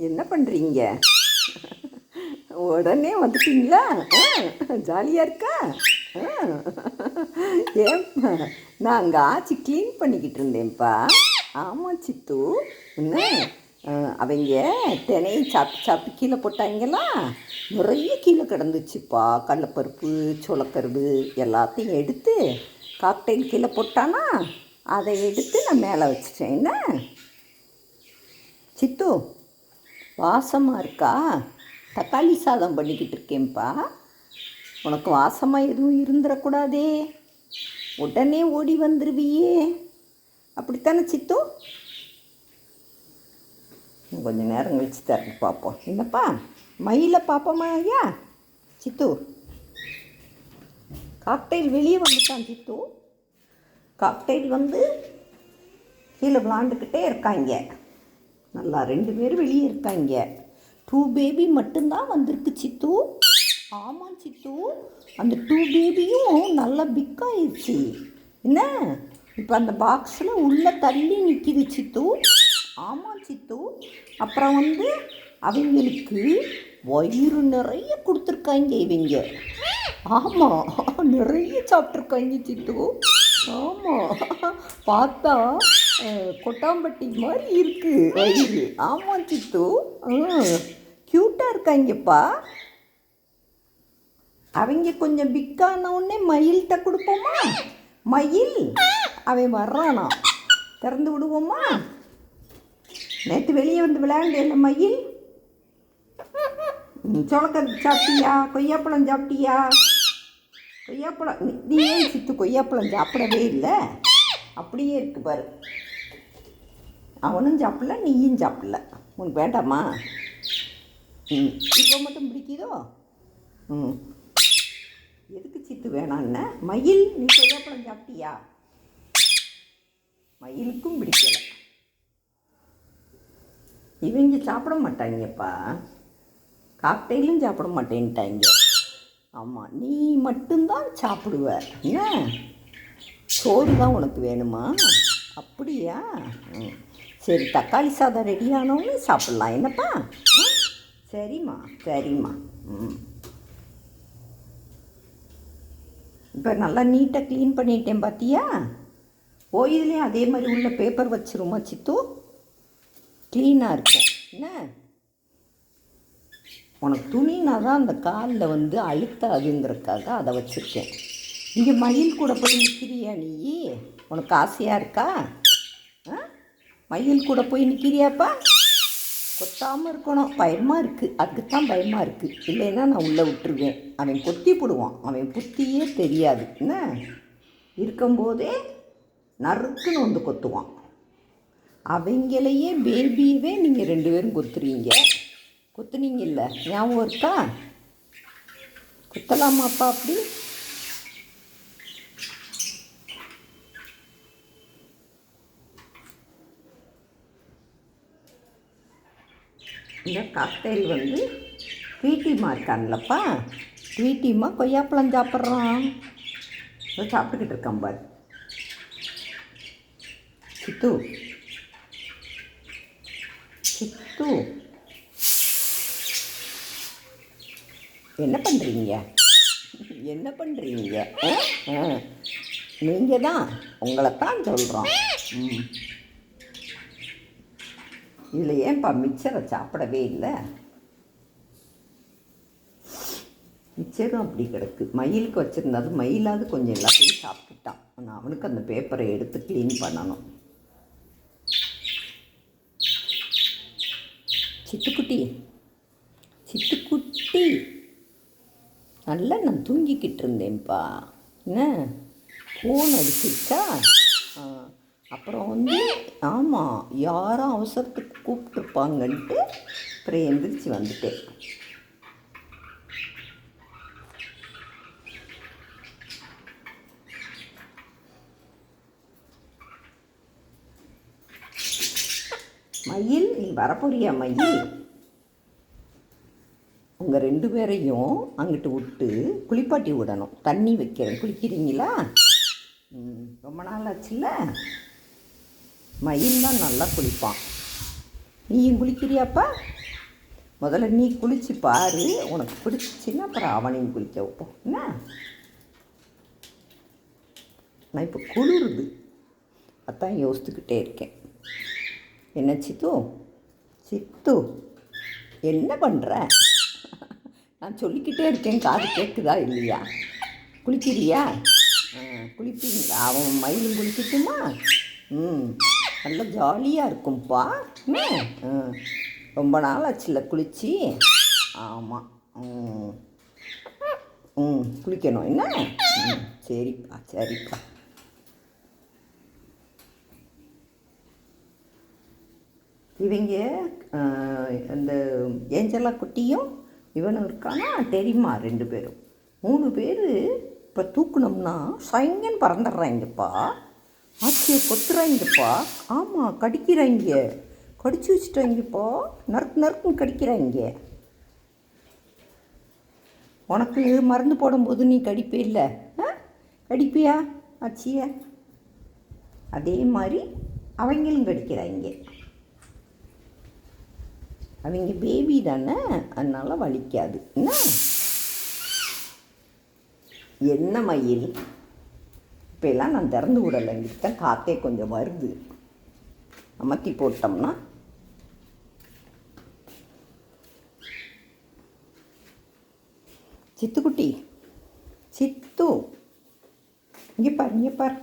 என்ன பண்ணுறீங்க? உடனே வந்துட்டீங்களா? ஜாலியாக இருக்கா? ஏன்ப்பா நான் அங்கே ஆச்சு க்ளீன் பண்ணிக்கிட்டு இருந்தேன்ப்பா. ஆமாம் சித்து. என்ன அவங்க தினையை சாப்பிட்டு சாப்பிட்டு கீழே போட்டாங்களா, நிறைய கீழே கிடந்துச்சுப்பா. கடலப்பருப்பு, சோளக்கருவு எல்லாத்தையும் எடுத்து காக்டைல் கீழே போட்டானா, அதை எடுத்து நான் மேலே வச்சுட்டேன். என்ன சித்து, வாசமாக இருக்கா? தக்காளி சாதம் பண்ணிக்கிட்டு இருக்கேன்ப்பா. உனக்கு வாசமாக எதுவும் இருந்துடக்கூடாதே, உடனே ஓடி வந்துடுவியே. அப்படித்தானே சித்து? கொஞ்சம் நேரம் கழிச்சு தரக்கு பார்ப்போம். என்னப்பா மயிலை பார்ப்போமா ஐயா? சித்து, காக்டைல் வெளியே வந்துட்டான் சித்து. காக்டைல் வந்து கீழே விளாண்டுக்கிட்டே இருக்காங்க. நல்லா 2 பேர் வெளியே இருக்காங்க. 2 பேபி மட்டும்தான் வந்திருக்கு சித்து. ஆமாம் சித்து, அந்த 2 பேபியும் நல்லா பிக்காயிடுச்சு. என்ன இப்போ அந்த பாக்ஸில் உள்ளே தள்ளி நிற்கிது சித்து. ஆமாம் சித்து. அப்புறம் வந்து அவங்களுக்கு வயிறு நிறைய கொடுத்துருக்காங்க இவங்க. ஆமாம், நிறைய சாப்பிட்ருக்காங்க சித்து. ஆமாம், பார்த்தா கொட்டாம்பட்டி மாதிரி இருக்குது வயிறு. ஆமாம் சித்து, க்யூட்டாக இருக்காங்கப்பா. அவங்க கொஞ்சம் பிக்கானவுடனே மயில்கிட்ட கொடுப்போமா? மயில் அவன் வர்றானா, திறந்து விடுவோமா? நேற்று வெளியே வந்து விளையாண்டேன் மயில். சோளக்கருது சாப்பிட்டியா? கொய்யாப்பழம் சாப்பிட்டியா? கொய்யாப்பழம் நீ ஏன் சித்து கொய்யாப்பழம் சாப்பிடவே இல்லை? அப்படியே இருக்கு பாரு. அவனும் சாப்பிடல, நீயும் சாப்பிடல. உனக்கு வேண்டாமா? இப்போ மட்டும் பிடிக்குதோ? எதுக்கு சித்து வேணான்னு? மயில், நீ கொய்யாப்பழம் சாப்பிட்டியா? மயிலுக்கும் பிடிக்கலை. இவங்க சாப்பிட மாட்டாங்கப்பா. காக்டைலும் சாப்பிட மாட்டேன்ட்டாங்க. ஆமாம், நீ மட்டும்தான் சாப்பிடுவ. என்ன சோறு தான் உனக்கு வேணுமா? அப்படியா? சரி, தக்காளி சாதம் ரெடி ஆனோன்னு சாப்பிட்லாம். என்னப்பா? சரிம்மா சரிம்மா. இப்போ நல்லா நீட்டாக க்ளீன் பண்ணிட்டேன் பார்த்தியா? இதுலேயும் அதே மாதிரி உள்ள பேப்பர் வச்சிருமா சித்து? க்ளீனாக இருக்கும். என்ன உனக்கு துணினா தான் அந்த காலில் வந்து அழுத்தாதுங்கிறதுக்காக அதை வச்சுருக்கேன். இங்கே மயில் கூட போய் நிற்கிறியா நீ? உனக்கு ஆசையாக இருக்கா? மயில் கூட போய் நிற்கிறியாப்பா? கொத்தாமல் இருக்கணும். பயமாக இருக்குது, அதுக்குத்தான் பயமாக இருக்குது. இல்லைன்னா நான் உள்ளே விட்டுருவேன். அவன் கொத்தி போடுவான். அவன் புத்தியே தெரியாது. என்ன இருக்கும்போதே நறுக்குன்னு வந்து கொத்துவான். அவங்களையே பேபியவே நீங்கள் 2 பேரும் கொத்துறீங்க. கொத்துனீங்கல்ல, ஞாபகம் இருக்கா? கொத்தலாமாப்பா அப்படி? இந்த காக்டைல் வந்து ட்வீட்டிமா இருக்கான்லப்பா. ட்வீட்டிமா கொய்யாப்பழம் சாப்பிட்றான். சாப்பிட்டுக்கிட்டு இருக்கான் பாரு. சித்து சித்து, என்ன பண்ணுறீங்க? என்ன பண்ணுறீங்க? நீங்கள் தான், உங்களைத்தான் சொல்கிறோம். இதில் ஏன்பா மிக்சரை சாப்பிடவே இல்லை? மிக்சரும் அப்படி கிடக்கு. மயிலுக்கு வச்சுருந்தாது, மயிலாவது கொஞ்சம் எல்லாத்தையும் சாப்பிட்டுட்டான். ஆனால் அவனுக்கு அந்த பேப்பரை எடுத்து க்ளீன் பண்ணணும். சித்துக்குட்டி சித்துக்குட்டி, நல்லா நான் தூங்கிக்கிட்டு இருந்தேன்ப்பா. என்ன ஃபோன் அடிச்சிருச்சா? அப்புறம் வந்து ஆமாம், யாரும் அவசரத்துக்கு கூப்பிட்ருப்பாங்கன்ட்டு அப்புறம் எந்திரிச்சு வந்துட்டேன். மயில், நீ வரப்போறியா மயில்? உங்கள் 2 பேரையும் அங்கிட்டு விட்டு குளிப்பாட்டி விடணும். தண்ணி வைக்கிறேன், குளிக்கிறீங்களா? ரொம்ப நாள் ஆச்சுல்ல. மயில் தான் நல்லா குளிப்பான். நீயும் குளிக்கிறியாப்பா? முதல்ல நீ குளிச்சு பாரு, உனக்கு பிடிச்சின்னா அப்புறம் அவனையும் குளிக்க வைப்போம். என்ன, நான் இப்போ குளிருது, அதான் யோசித்துக்கிட்டே இருக்கேன். என்ன சித்து, சித்து என்ன பண்ணுற? நான் சொல்லிக்கிட்டே இருக்கேன், காது கேட்குதா இல்லையா? குளிக்கிறியா? குளிப்பீங்களா? அவன் மயிலும் குளிக்கட்டுமா? நல்லா ஜாலியாக இருக்கும்ப்பா. ரொம்ப நாள் ஆச்சுல குளிச்சு. ஆமாம். குளிக்கணும் என்ன? சரிப்பா சரிப்பா. இவங்க அந்த ஏஞ்சலா குட்டியும் இவனும் இருக்கானா தெரியுமா? 2 பேரும் 3 பேர் இப்போ தூக்குனோம்னா சைங்கன்னு பறந்துடுறாங்கப்பா. ஆச்சியை கொத்துறாங்கப்பா. ஆமாம், கடிக்கிறாங்க, கடிச்சு வச்சுட்டாங்கப்பா. நறுக்கு நறுக்குன்னு கடிக்கிறாங்க. உனக்கு மருந்து போடும்போது நீ கடிப்பே இல்லை? கடிப்பியா ஆச்சிய? அதே மாதிரி அவங்களும் கடிக்கிறாங்க. அவங்க பேபி தானே, அதனால் வலிக்காது. என்ன மயில், இப்போ எல்லாம் நான் திறந்து விடலை, இங்கிட்ட தான் காற்றே கொஞ்சம் வருது. அமர்த்தி போட்டோம்னா சித்துக்குட்டி, சித்து இங்கே பார், இங்கே பார்.